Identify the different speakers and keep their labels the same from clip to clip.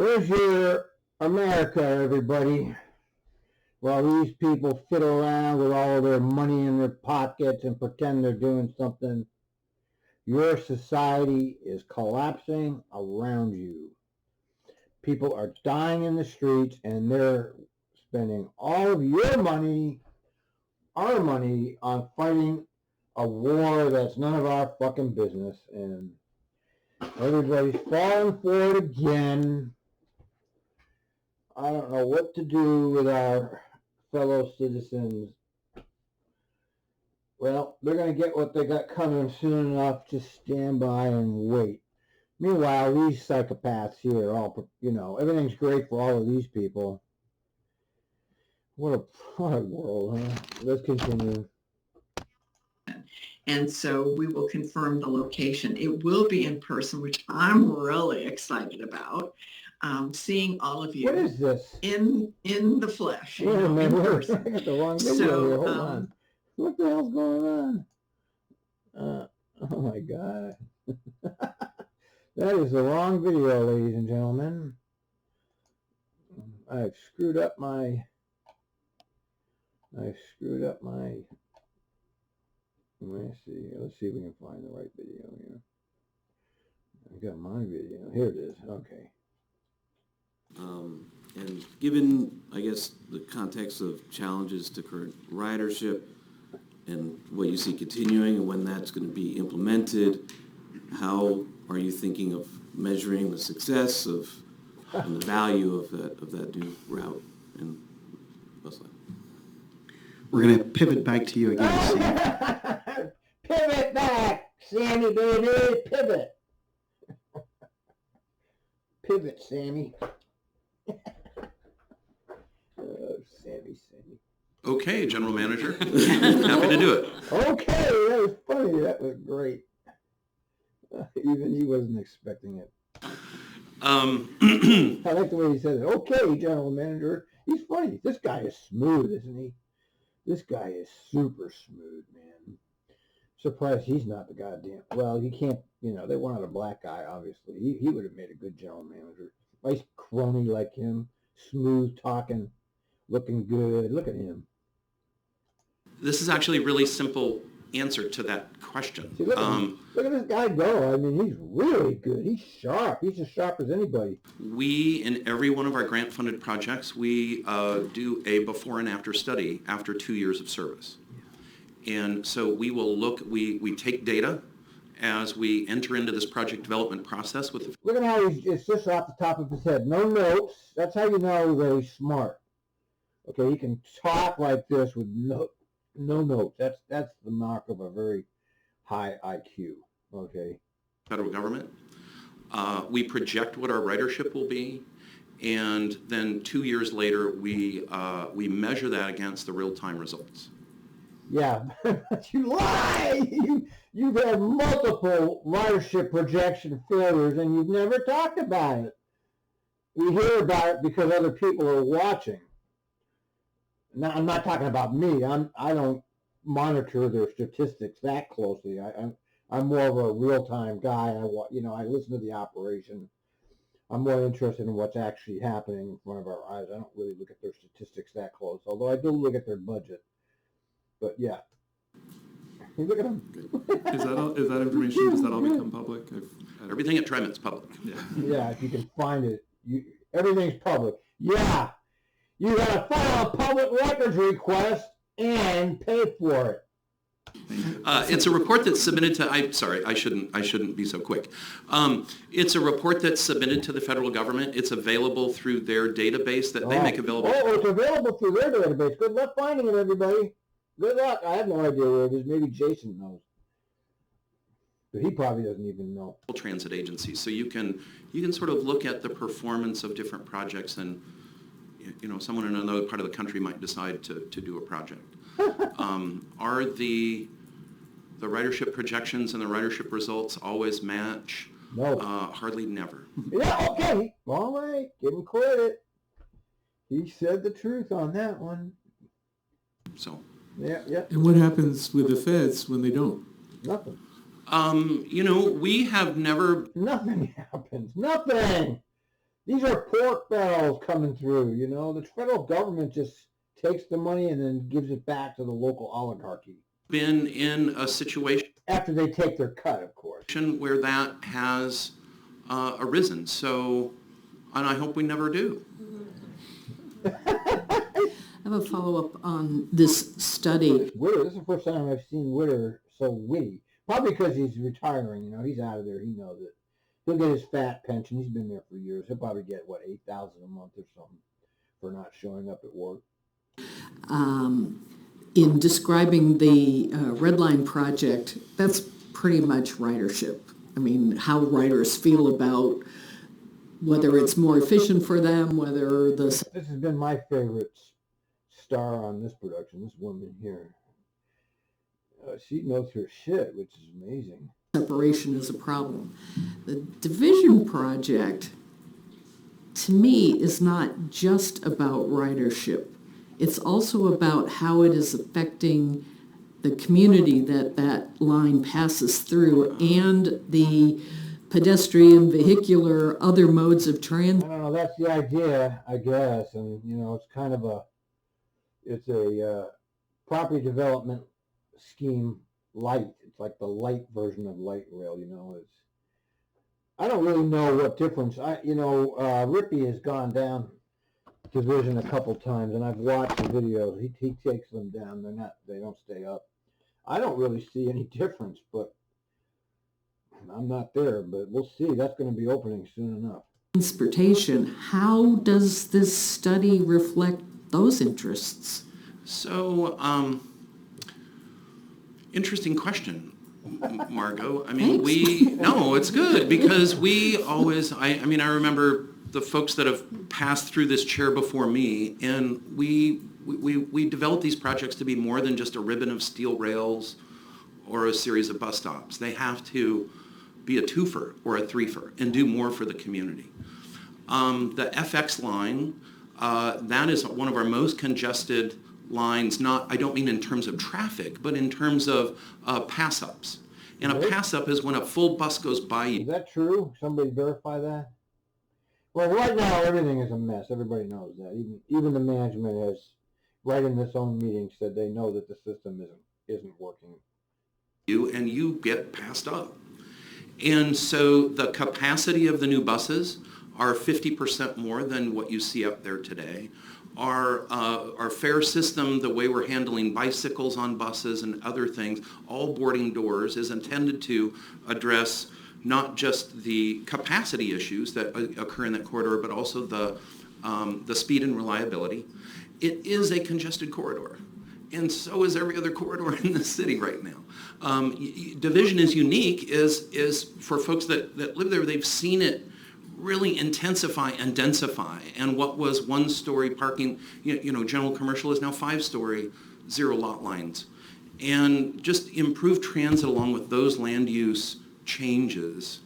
Speaker 1: There's your America, everybody. While these people fiddle around with all their money in their pockets and pretend they're doing something, your society is collapsing around you. People are dying in the streets, and they're spending all of your money, our money, on fighting a war that's none of our fucking business. And everybody's falling for it again. I don't know what to do with our fellow citizens. Well, they're going to get what they got coming soon enough. Just stand by and wait. Meanwhile, these psychopaths here, all, everything's great for all of these people. What a world, huh? Let's continue.
Speaker 2: And so we will confirm the location. It will be in person, which I'm really excited about. Seeing all of you.
Speaker 1: What is this?
Speaker 2: In the flesh, in person.
Speaker 1: I got the wrong video here. Hold on. What the hell's going on? Oh my God. That is the wrong video, ladies and gentlemen. I've screwed up my. Let me see. Let's see if we can find the right video here. I got my video. Here it is. Okay.
Speaker 3: And given, I guess, the context of challenges to current ridership and what you see continuing and when that's going to be implemented, how are you thinking of measuring the success of and the value of that new route in Westland?
Speaker 4: We're going to pivot back to you again, Sam.
Speaker 1: Pivot back, Sammy, baby. Pivot. Pivot, Sammy. Sammy.
Speaker 5: Okay, General Manager. Happy to do it.
Speaker 1: Okay, that was funny. That was great. Even he wasn't expecting it. I like the way he said it. Okay, General Manager. He's funny. This guy is smooth, isn't he? This guy is super smooth, man. Surprised he's not the goddamn. Well, he can't, they wanted a black guy, obviously. He would have made a good general manager. Nice crony like him. Smooth talking. Looking good. Look at him.
Speaker 5: This is actually a really simple answer to that question.
Speaker 1: See, look at this guy go. I mean, he's really good. He's sharp. He's as sharp as anybody.
Speaker 5: We, in every one of our grant-funded projects, we do a before and after study after 2 years of service. And so we will look, we take data as we enter into this project development process with.
Speaker 1: Look at how it's just off the top of his head. No notes. That's how you know that he's smart. Okay, he can talk like this with no notes. That's the mark of a very high IQ. Okay.
Speaker 5: Federal government. We project what our ridership will be, and then 2 years later we measure that against the real-time results.
Speaker 1: Yeah, but you lie. You've had multiple ridership projection failures, and you've never talked about it. We hear about it because other people are watching. Now, I'm not talking about me. I don't monitor their statistics that closely. I'm more of a real-time guy. I listen to the operation. I'm more interested in what's actually happening in front of our eyes. I don't really look at their statistics that close, although I do look at their budget. But yeah, hey, look at him.
Speaker 6: Is that information? Does that all become public?
Speaker 5: Everything at TriMet's public.
Speaker 1: Yeah, if you can find it, everything's public. Yeah, you got to file a public records request and pay for it.
Speaker 5: It's a report that's submitted to. I shouldn't be so quick. It's a report that's submitted to the federal government. It's available through their database that they make available.
Speaker 1: Oh, it's available through their database. Good luck finding it, everybody. Good luck. I have no idea where it is. Maybe Jason knows, but he probably doesn't even know.
Speaker 5: Transit agencies, so you can sort of look at the performance of different projects, and someone in another part of the country might decide to do a project. Are the ridership projections and the ridership results always match?
Speaker 1: No.
Speaker 5: Hardly never.
Speaker 1: Yeah, okay. All right. Give him credit. He said the truth on that one.
Speaker 5: So.
Speaker 1: Yeah.
Speaker 6: And what happens with the feds when they don't?
Speaker 1: Nothing.
Speaker 5: We have never.
Speaker 1: Nothing happens. Nothing. These are pork barrels coming through, you know. The federal government just takes the money and then gives it back to the local oligarchy.
Speaker 5: Been in a situation
Speaker 1: After they take their cut, of course.
Speaker 5: where that has arisen. So, and I hope we never do.
Speaker 7: I have a follow-up on this study.
Speaker 1: Witter, this is the first time I've seen Witter so witty. Probably because he's retiring, you know, he's out of there, he knows it. He'll get his fat pension, he's been there for years. He'll probably get, what, $8,000 a month or something for not showing up at work.
Speaker 7: In describing the Red Line project, that's pretty much ridership. I mean, how riders feel about whether it's more efficient for them, whether the
Speaker 1: This has been my favorite star on this production, this woman here. She knows her shit, which is amazing.
Speaker 7: separation is a problem. The division project, to me, is not just about ridership. It's also about how it is affecting the community that that line passes through and the pedestrian, vehicular, other modes of
Speaker 1: I
Speaker 7: transit.
Speaker 1: don't know, that's the idea, I guess, and, you know, it's kind of it's a property development scheme light. It's like the light version of light rail, you know. I don't really know what difference. Rippy has gone down division a couple times, and I've watched the videos. He takes them down. They don't stay up. I don't really see any difference, but I'm not there. But we'll see. That's going to be opening soon enough.
Speaker 7: Transportation, how does this study reflect those interests?
Speaker 5: So, interesting question, Margot. I mean, it's good because we always, I remember the folks that have passed through this chair before me, and we developed these projects to be more than just a ribbon of steel rails or a series of bus stops. They have to be a twofer or a threefer and do more for the community. The FX line, that is one of our most congested lines, I don't mean in terms of traffic, but in terms of pass-ups. And a pass-up is when a full bus goes by you.
Speaker 1: Is that true? Somebody verify that? Well, right now everything is a mess. Everybody knows that. Even the management has, right in this own meeting, said they know that the system isn't working.
Speaker 5: And you get passed up. And so the capacity of the new buses are 50% more than what you see up there today. Our fare system, the way we're handling bicycles on buses and other things, all boarding doors, is intended to address not just the capacity issues that occur in that corridor, but also the speed and reliability. It is a congested corridor, and so is every other corridor in the city right now. Division is unique, is for folks that live there, they've seen it really intensify and densify, and what was one-story parking, general commercial is now 5-story zero lot lines. And just improved transit along with those land use changes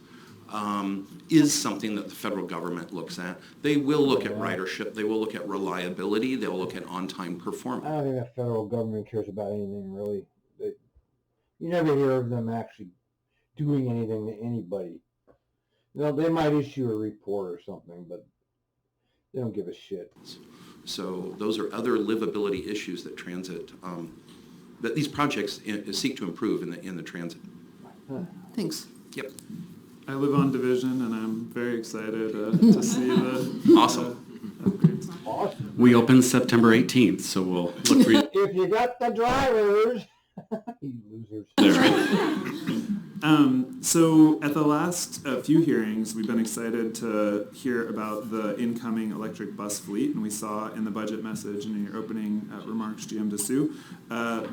Speaker 5: is something that the federal government looks at. They will look at ridership, they will look at reliability, they'll look at on-time performance.
Speaker 1: I don't think the federal government cares about anything, really. You never hear of them actually doing anything to anybody. They might issue a report or something, but they don't give a shit.
Speaker 5: So those are other livability issues that transit, that these projects seek to improve in the transit.
Speaker 7: Thanks.
Speaker 5: Yep.
Speaker 6: I live on Division, and I'm very excited to see the
Speaker 5: Awesome.
Speaker 6: upgrades.
Speaker 1: Awesome.
Speaker 4: We open September 18th, so we'll look for you
Speaker 1: If you got the drivers, you losers.
Speaker 4: there.
Speaker 6: So at the last few hearings, we've been excited to hear about the incoming electric bus fleet, and we saw in the budget message and in your opening remarks, GM DeSue,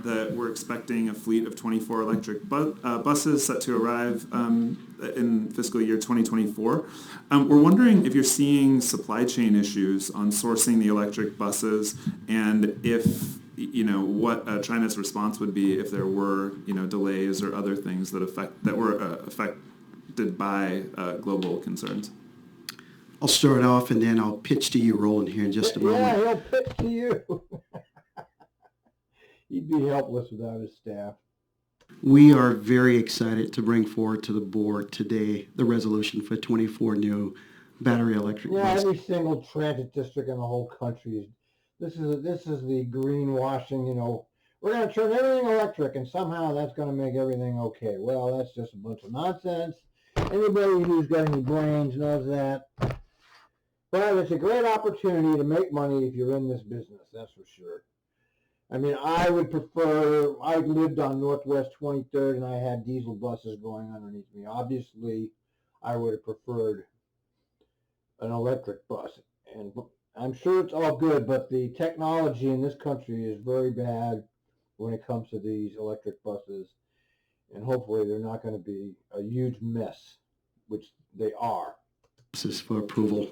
Speaker 6: that we're expecting a fleet of 24 electric buses set to arrive in fiscal year 2024. We're wondering if you're seeing supply chain issues on sourcing the electric buses, and if what TriMet's response would be if there were, delays or other things that were affected by global concerns.
Speaker 4: I'll start off and then I'll pitch to you, Roland, here in just a moment.
Speaker 1: Yeah, he'll pitch to you. He'd be helpless without his staff.
Speaker 4: We are very excited to bring forward to the board today the resolution for 24 new battery electric
Speaker 1: Yeah,
Speaker 4: bus.
Speaker 1: every single transit district in the whole country is. This is the greenwashing. You know, we're going to turn everything electric, and somehow that's going to make everything okay. Well, that's just a bunch of nonsense. Anybody who's got any brains knows that. But it's a great opportunity to make money if you're in this business. That's for sure. I mean, I would prefer. I lived on Northwest 23rd, and I had diesel buses going underneath me. Obviously, I would have preferred an electric bus, and I'm sure it's all good, but the technology in this country is very bad when it comes to these electric buses, and hopefully they're not going to be a huge mess, which they are.
Speaker 4: This for approval.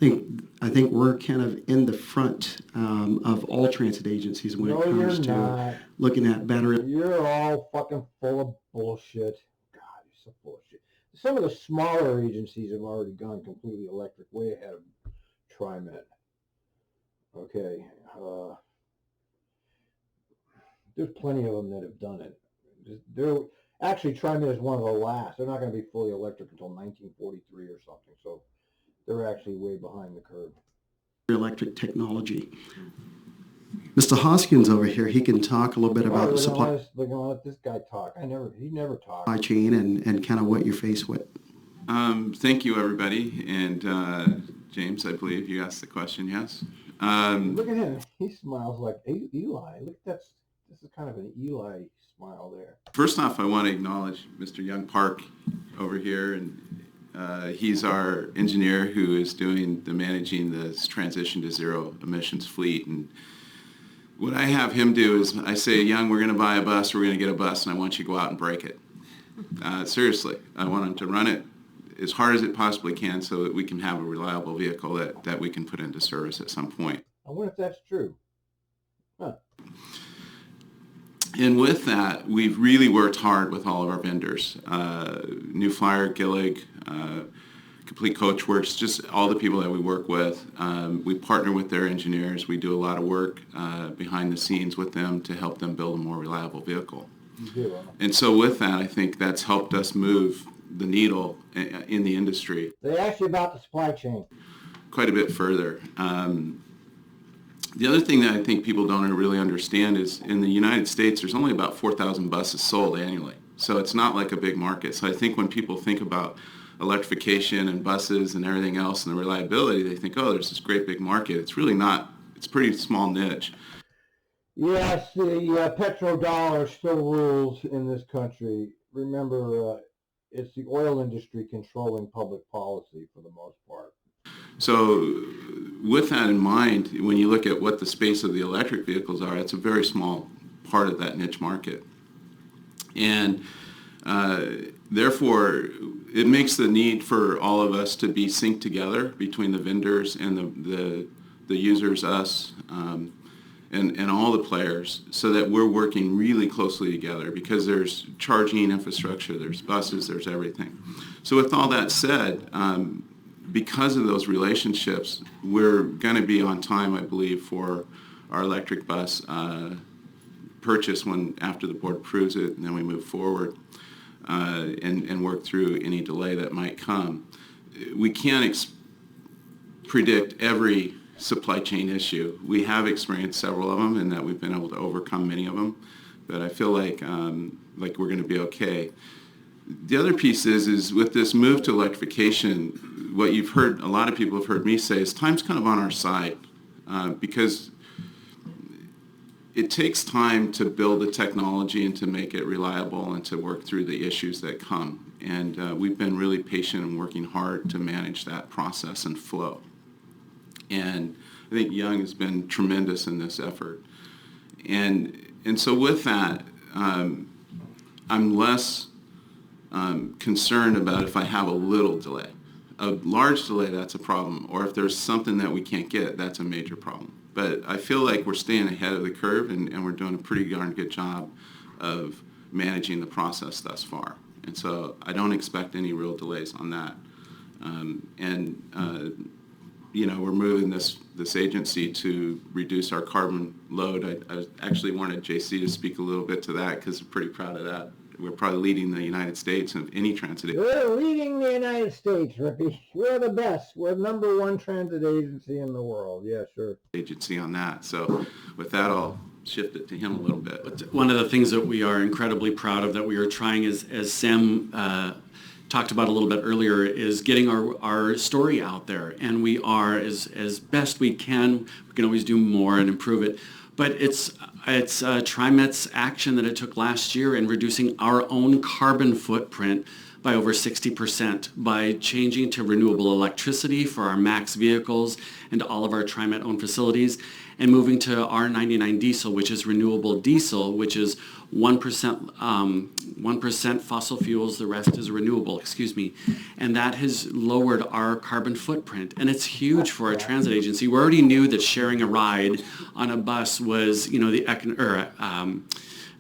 Speaker 4: I think we're kind of in the front of all transit agencies when it comes to
Speaker 1: not.
Speaker 4: looking at battery.
Speaker 1: You're all fucking full of bullshit. God, you're so full of shit. Some of the smaller agencies have already gone completely electric, way ahead of TriMet. Okay. There's plenty of them that have done it. Actually, TriMet is one of the last. They're not going to be fully electric until 1943 or something, so they're actually way behind the curve.
Speaker 4: Electric technology. Mr. Hoskins over here, he can talk a little bit about the supply
Speaker 1: They're going to let this guy talk. He never talks.
Speaker 4: chain and kind of what you're faced with.
Speaker 8: Thank you, everybody. And James, I believe you asked the question, yes?
Speaker 1: Look at him. He smiles like Eli. Look, this is kind of an Eli smile there.
Speaker 8: First off, I want to acknowledge Mr. Young Park over here, and he's our engineer who is doing the managing this transition to zero emissions fleet. And what I have him do is I say, Young, we're going to buy a bus, we're going to get a bus, and I want you to go out and break it. Seriously, I want him to run it as hard as it possibly can so that we can have a reliable vehicle that we can put into service at some point.
Speaker 1: I wonder if that's true. Huh.
Speaker 8: And with that, we've really worked hard with all of our vendors. New Flyer, Gillig, Complete Coachworks, just all the people that we work with. We partner with their engineers. We do a lot of work behind the scenes with them to help them build a more reliable vehicle. And so with that, I think that's helped us move the needle in the industry.
Speaker 1: They asked you about the supply chain.
Speaker 8: Quite a bit further. The other thing that I think people don't really understand is in the United States, there's only about 4,000 buses sold annually. So it's not like a big market. So I think when people think about electrification and buses and everything else and the reliability, they think, oh, there's this great big market. It's really not. It's a pretty small niche.
Speaker 1: Yes, the petrodollar still rules in this country. Remember, it's the oil industry controlling public policy for the most part.
Speaker 8: So with that in mind, when you look at what the space of the electric vehicles are, it's a very small part of that niche market. And therefore, it makes the need for all of us to be synced together between the vendors and the users, us, and all the players, so that we're working really closely together, because there's charging infrastructure, there's buses, there's everything. So with all that said, because of those relationships, we're going to be on time, I believe, for our electric bus purchase after the board approves it, and then we move forward and work through any delay that might come. We can't predict every supply chain issue. We have experienced several of them, and that we've been able to overcome many of them, but I feel like we're going to be okay. The other piece is with this move to electrification, what you've heard, a lot of people have heard me say, is time's kind of on our side, because it takes time to build the technology and to make it reliable and to work through the issues that come. And we've been really patient and working hard to manage that process and flow. And I think Young has been tremendous in this effort. And so with that, I'm less concerned about if I have a little delay. A large delay, that's a problem. Or if there's something that we can't get, that's a major problem. But I feel like we're staying ahead of the curve, and we're doing a pretty darn good job of managing the process thus far. And so I don't expect any real delays on that. We're moving this agency to reduce our carbon load. I actually wanted JC to speak a little bit to that, because I'm pretty proud of that. we're probably leading the United States of any transit agency.
Speaker 1: We're leading the United States, Rippy. We're the best. We're #1 transit agency in the world. Yeah, sure.
Speaker 8: Agency on that. So with that, I'll shift it to him a little bit.
Speaker 9: But one of the things that we are incredibly proud of that we are trying is, as Sam talked about a little bit earlier, is getting our story out there. And we are, as best we can always do more and improve it. But it's TriMet's action that it took last year in reducing our own carbon footprint by over 60% by changing to renewable electricity for our MAX vehicles and all of our TriMet-owned facilities, and moving to R99 diesel, which is renewable diesel, which is 1% fossil fuels, the rest is renewable, and that has lowered our carbon footprint, and it's huge for our transit agency. We already knew that sharing a ride on a bus was, the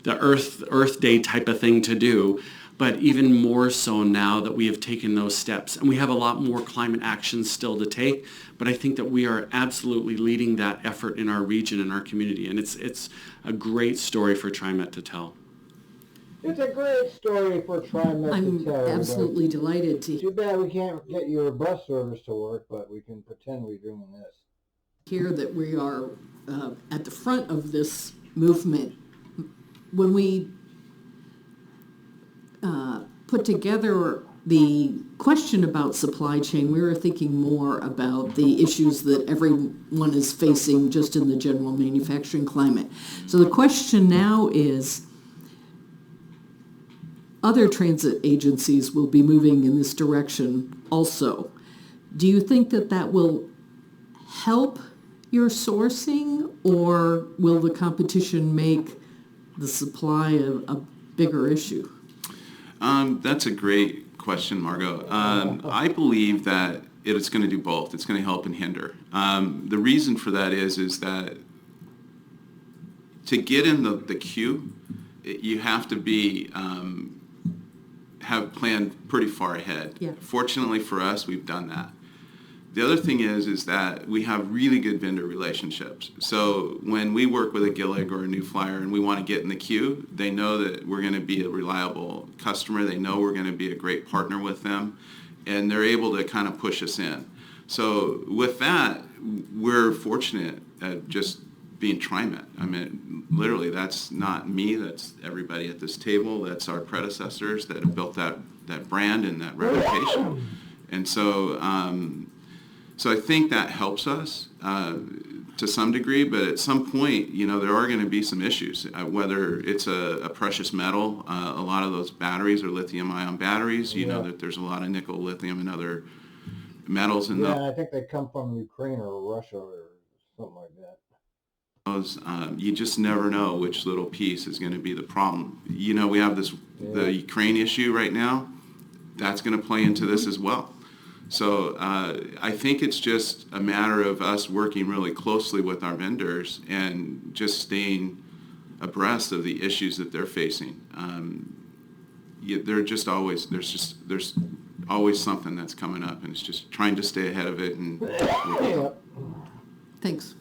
Speaker 9: Earth Day type of thing to do, but even more so now that we have taken those steps. And we have a lot more climate action still to take, but I think that we are absolutely leading that effort in our region and our community, and it's a great story for TriMet to tell.
Speaker 1: It's a great story for TriMet to tell.
Speaker 7: I'm absolutely delighted to
Speaker 1: Too bad we can't get your bus service to work, but we can pretend we're doing this.
Speaker 7: hear that we are at the front of this movement. When we put together the question about supply chain, we were thinking more about the issues that everyone is facing just in the general manufacturing climate. So the question now is, other transit agencies will be moving in this direction also. Do you think that that will help your sourcing, or will the competition make the supply a bigger issue?
Speaker 8: That's a great question, Margot. I believe that it's going to do both. It's going to help and hinder. The reason for that is that to get in the queue, you have to be have planned pretty far ahead.
Speaker 7: Yeah.
Speaker 8: Fortunately for us, we've done that. The other thing is that we have really good vendor relationships. So when we work with a Gillig or a New Flyer and we want to get in the queue, they know that we're going to be a reliable customer. They know we're going to be a great partner with them, and they're able to kind of push us in. So with that, we're fortunate at just being TriMet. I mean, literally, that's not me. That's everybody at this table. That's our predecessors that have built that brand and that reputation. And so so I think that helps us to some degree, but at some point, there are going to be some issues, whether it's a precious metal. A lot of those batteries are lithium-ion batteries. You know that there's a lot of nickel, lithium, and other metals in
Speaker 1: Yeah, I think they come from Ukraine or Russia or something like that.
Speaker 8: You just never know which little piece is going to be the problem. We have the Ukraine issue right now. That's going to play into this as well. So I think it's just a matter of us working really closely with our vendors and just staying abreast of the issues that they're facing. There's always something that's coming up, and it's just trying to stay ahead of it. And
Speaker 7: Thanks.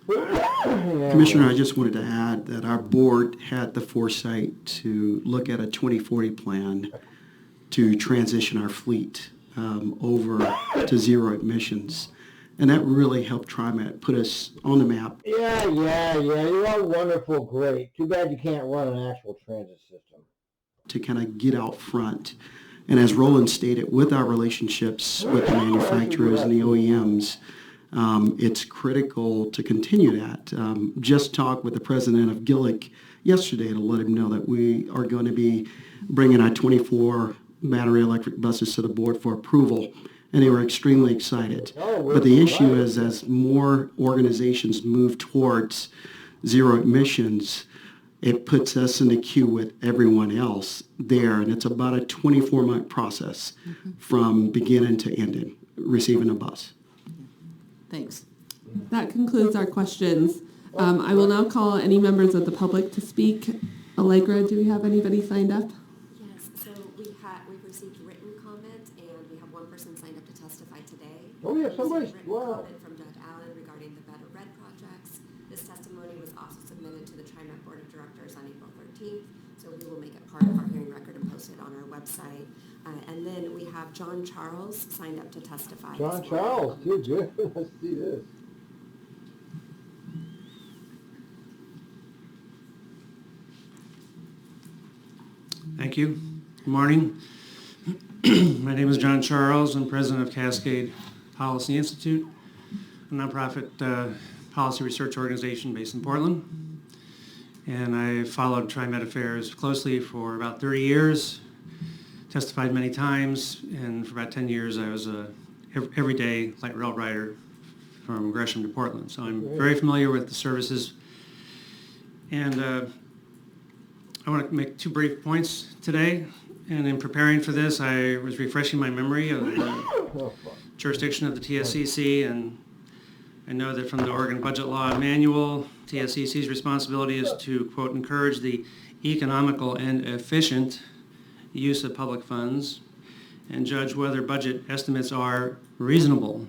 Speaker 4: Commissioner, I just wanted to add that our board had the foresight to look at a 2040 plan to transition our fleet over to zero emissions. And that really helped TriMet put us on the map.
Speaker 1: Yeah. You're all wonderful, great. Too bad you can't run an actual transit system.
Speaker 4: To kind of get out front. And as Roland stated, with our relationships with the manufacturers and the OEMs, it's critical to continue that. Just talked with the president of Gillig yesterday to let him know that we are going to be bringing our 24 battery electric buses to the board for approval, and they were extremely excited. But the issue is, as more organizations move towards zero emissions, it puts us in the queue with everyone else there, and it's about a 24-month process from beginning to ending, receiving a bus.
Speaker 7: Thanks.
Speaker 10: That concludes our questions. I will now call any members of the public to speak. Allegra, do we have anybody signed up?
Speaker 11: Yes, so we've received written comment, and we have one person signed up to testify today.
Speaker 1: Oh, yeah, somebody,
Speaker 11: Wow. Comment from Judge Allen regarding the Better Red projects. This testimony was also submitted to the TriMet Board of Directors on April 13th, so we will make it part of our hearing record posted on our website. And then we have John Charles signed up to testify.
Speaker 1: John
Speaker 11: as well.
Speaker 1: Charles, too good. Let's see this.
Speaker 12: Thank you. Good morning. My name is John Charles. I'm president of Cascade Policy Institute, a nonprofit policy research organization based in Portland. And I followed TriMet affairs closely for about 30 years, testified many times, and for about 10 years I was a everyday light rail rider from Gresham to Portland. So I'm very familiar with the services. And I want to make 2 brief points today. And in preparing for this, I was refreshing my memory of the jurisdiction of the TSCC, and I know that from the Oregon Budget Law Manual, TSCC's responsibility is to, quote, encourage the economical and efficient use of public funds and judge whether budget estimates are reasonable.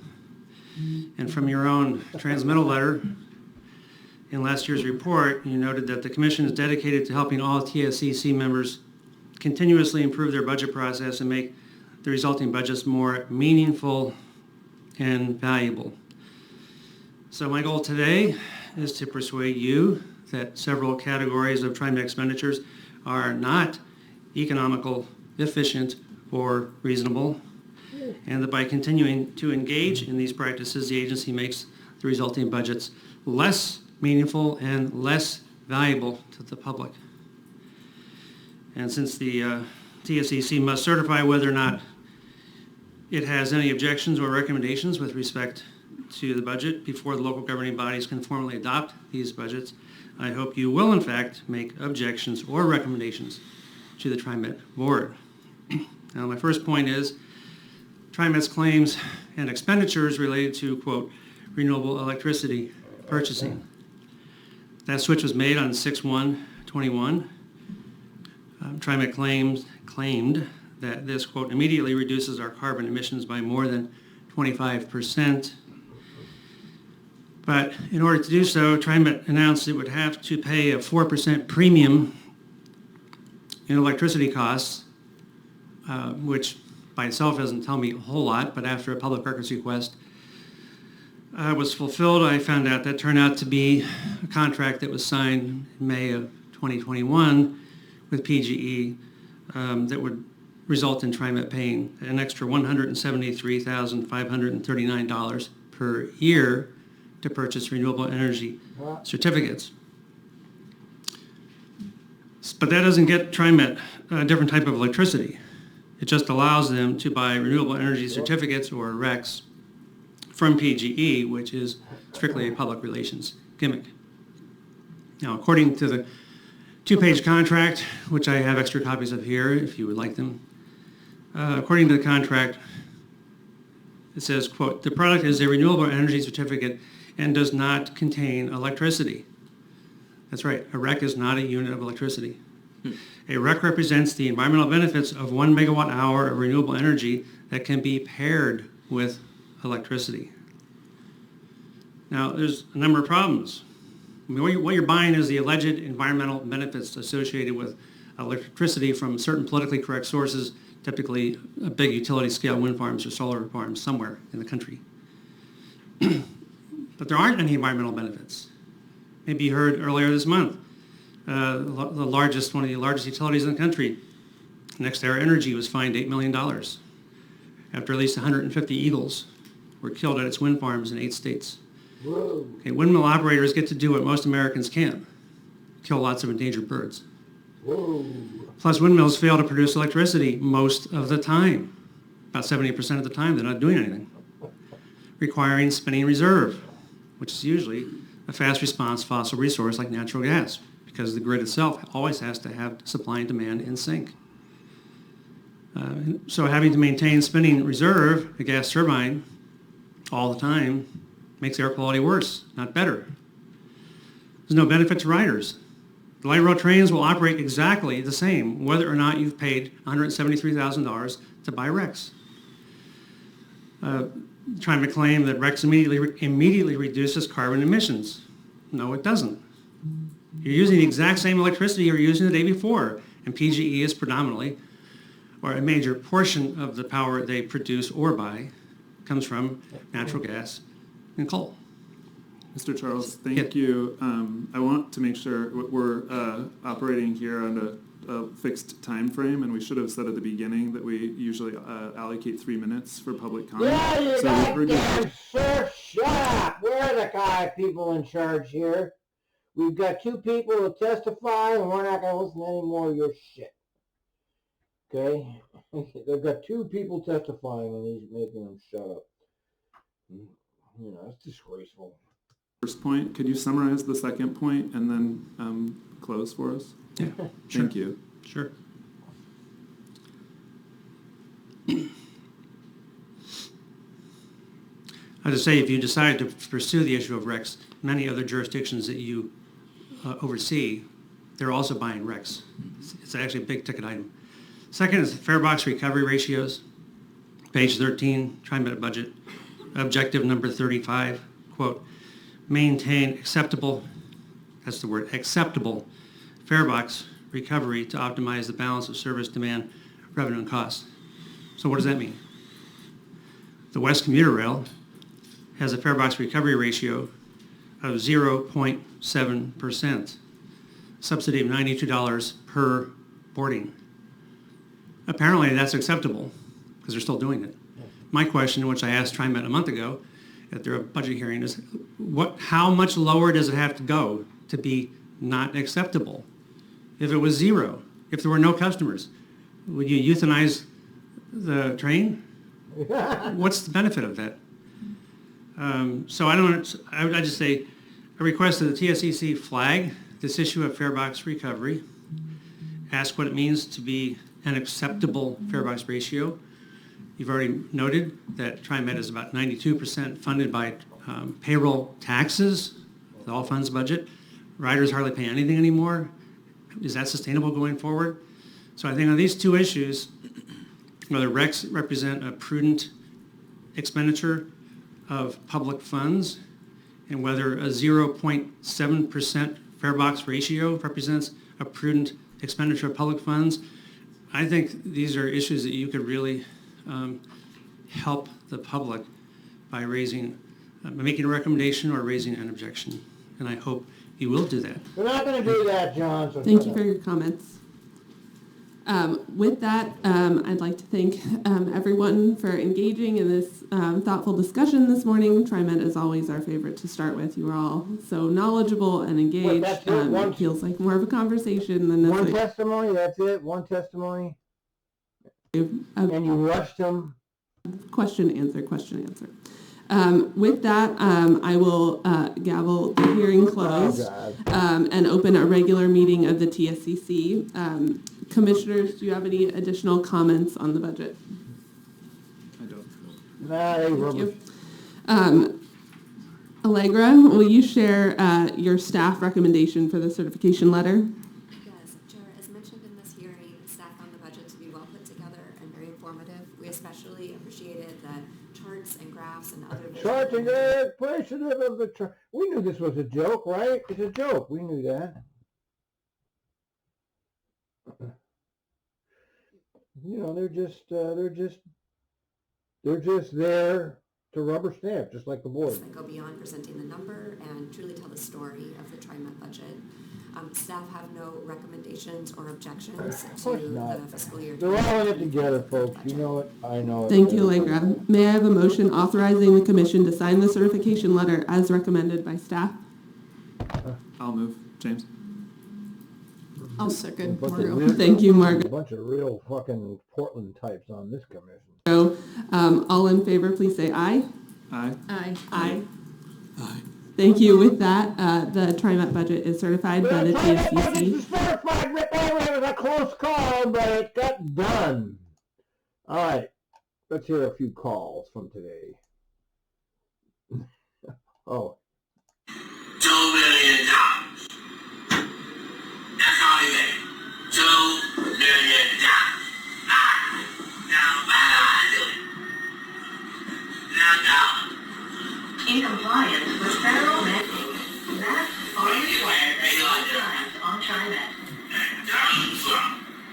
Speaker 12: And from your own transmittal letter, in last year's report, you noted that the Commission is dedicated to helping all TSCC members continuously improve their budget process and make the resulting budgets more meaningful and valuable. So my goal today is to persuade you that several categories of TriMet expenditures are not economical, efficient, or reasonable, and that by continuing to engage in these practices, the agency makes the resulting budgets less meaningful and less valuable to the public. And since the TSCC must certify whether or not it has any objections or recommendations with respect to the budget before the local governing bodies can formally adopt these budgets, I hope you will in fact make objections or recommendations to the TriMet board. Now my first point is TriMet's claims and expenditures related to, quote, renewable electricity purchasing. That switch was made on 6/1/21. TriMet claimed that this, quote, immediately reduces our carbon emissions by more than 25%. But in order to do so, TriMet announced it would have to pay a 4% premium in electricity costs, which by itself doesn't tell me a whole lot, but after a public records request was fulfilled, I found out that turned out to be a contract that was signed in May of 2021 with PGE that would result in TriMet paying an extra $173,539 per year to purchase renewable energy certificates. But that doesn't get TriMet a different type of electricity. It just allows them to buy renewable energy certificates, or RECs, from PGE, which is strictly a public relations gimmick. Now, according to the 2-page contract, which I have extra copies of here if you would like them, according to the contract, it says, quote, the product is a renewable energy certificate and does not contain electricity. That's right, a REC is not a unit of electricity. A REC represents the environmental benefits of 1 megawatt hour of renewable energy that can be paired with electricity. Now, there's a number of problems. I mean, what you're buying is the alleged environmental benefits associated with electricity from certain politically correct sources, typically big utility scale wind farms or solar farms somewhere in the country. But there aren't any environmental benefits. Maybe you heard earlier this month, one of the largest utilities in the country, NextEra Energy, was fined $8 million after at least 150 eagles were killed at its wind farms in 8 states.
Speaker 1: Whoa.
Speaker 12: Okay, windmill operators get to do what most Americans can't, kill lots of endangered birds.
Speaker 1: Whoa.
Speaker 12: Plus, windmills fail to produce electricity most of the time. About 70% of the time, they're not doing anything, requiring spinning reserve, which is usually a fast response fossil resource like natural gas, because the grid itself always has to have supply and demand in sync. So having to maintain spinning reserve, a gas turbine, all the time makes air quality worse, not better. There's no benefit to riders. The light rail trains will operate exactly the same whether or not you've paid $173,000 to buy RECs. Trying to claim that RECs immediately reduces carbon emissions. No, it doesn't. You're using the exact same electricity you were using the day before, and PGE is predominantly or a major portion of the power they produce or buy comes from natural gas and coal.
Speaker 6: Mr. Charles, thank you. I want to make sure we're operating here on a fixed time frame, and we should have said at the beginning that we usually allocate 3 minutes for public comment.
Speaker 1: Yeah, you
Speaker 6: So
Speaker 1: goddamn sir, shut up! We're the guy people in charge here. We've got 2 people to testify, and we're not going to listen to any more of your shit. Okay? They've got 2 people testifying, and he's making them shut up. You know, it's disgraceful.
Speaker 6: first point, could you summarize the second point and then close for us?
Speaker 12: Yeah,
Speaker 6: Thank you.
Speaker 12: Sure. I just say, if you decide to pursue the issue of RECs, many other jurisdictions that you oversee, they're also buying RECs. It's actually a big ticket item. Second is fare box recovery ratios. Page 13, TriMet budget. Objective number 35, quote, maintain acceptable, that's the word, acceptable fare box recovery to optimize the balance of service demand, revenue, and cost. So what does that mean? The West Commuter Rail has a fare box recovery ratio of 0.7%, subsidy of $92 per boarding. Apparently that's acceptable because they're still doing it. My question, which I asked TriMet a month ago at their budget hearing, is how much lower does it have to go to be not acceptable? If it was 0, if there were no customers, would you euthanize the train? What's the benefit of that? So I would just say, I request that the TSCC flag this issue of fare box recovery, ask what it means to be an acceptable fare box ratio. You've already noted that TriMet is about 92% funded by payroll taxes, the all funds budget. Riders hardly pay anything anymore. Is that sustainable going forward? So I think on these 2 issues, whether RECs represent a prudent expenditure of public funds and whether a 0.7% fare box ratio represents a prudent expenditure of public funds, I think these are issues that you could really help the public by making a recommendation or raising an objection. And I hope you will do that.
Speaker 1: We're not going to do that, John. So
Speaker 10: Thank you for your comments. With that, I'd like to thank everyone for engaging in this thoughtful discussion this morning. TriMet is always our favorite to start with. You are all so knowledgeable and engaged. It feels like more of a conversation than
Speaker 1: one testimony. That's it. One testimony. And you rushed them.
Speaker 10: Question, answer. With that, I will gavel the hearing closed and open a regular meeting of the TSCC. Commissioners, do you have any additional comments on the budget?
Speaker 6: I don't.
Speaker 10: Thank you. Allegra, will you share your staff recommendation for the certification letter?
Speaker 11: Yes, Chair, as mentioned in this hearing, staff found the budget to be well put together and very informative. We especially appreciated the charts and graphs and other
Speaker 1: Charts and appreciative of the chart. We knew this was a joke, right? It's a joke. We knew that. You know, they're just there to rubber stamp, just like the board.
Speaker 11: that go beyond presenting the number and truly tell the story of the TriMet budget. Staff have no recommendations or objections to the fiscal year.
Speaker 1: They're all in it together, folks. You know it. I know it.
Speaker 10: Thank you, Allegra. May I have a motion authorizing the commission to sign the certification letter as recommended by staff?
Speaker 6: I'll move. James?
Speaker 7: I'll second.
Speaker 10: Thank you, Margaret.
Speaker 1: A bunch of real fucking Portland types on this commission.
Speaker 10: So, all in favor, please say aye.
Speaker 6: Aye.
Speaker 7: Aye.
Speaker 10: Aye. Thank you. With that, the TriMet budget is certified by the TSCC.
Speaker 1: It's certified, Rick. It was a close call, but it got done. All right. Let's hear a few calls from today. Oh.
Speaker 13: $2 million. That's all he made. $2 million. Now, how do I do it? Now. In compliance with federal mandates that are required by guidelines on TriMet.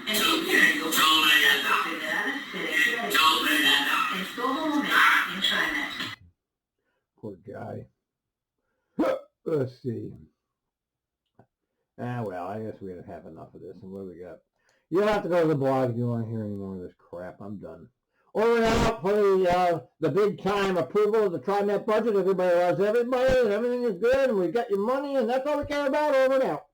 Speaker 13: And $2 million.
Speaker 1: guy. Let's see. Well, I guess we have enough of this. And what do we got? You'll have to go to the blog if you want to hear any more of this crap. I'm done. Over and out for the big time approval of the TriMet budget. Everybody loves everybody, and everything is good, and we got your money, and that's all we care about. Over and out.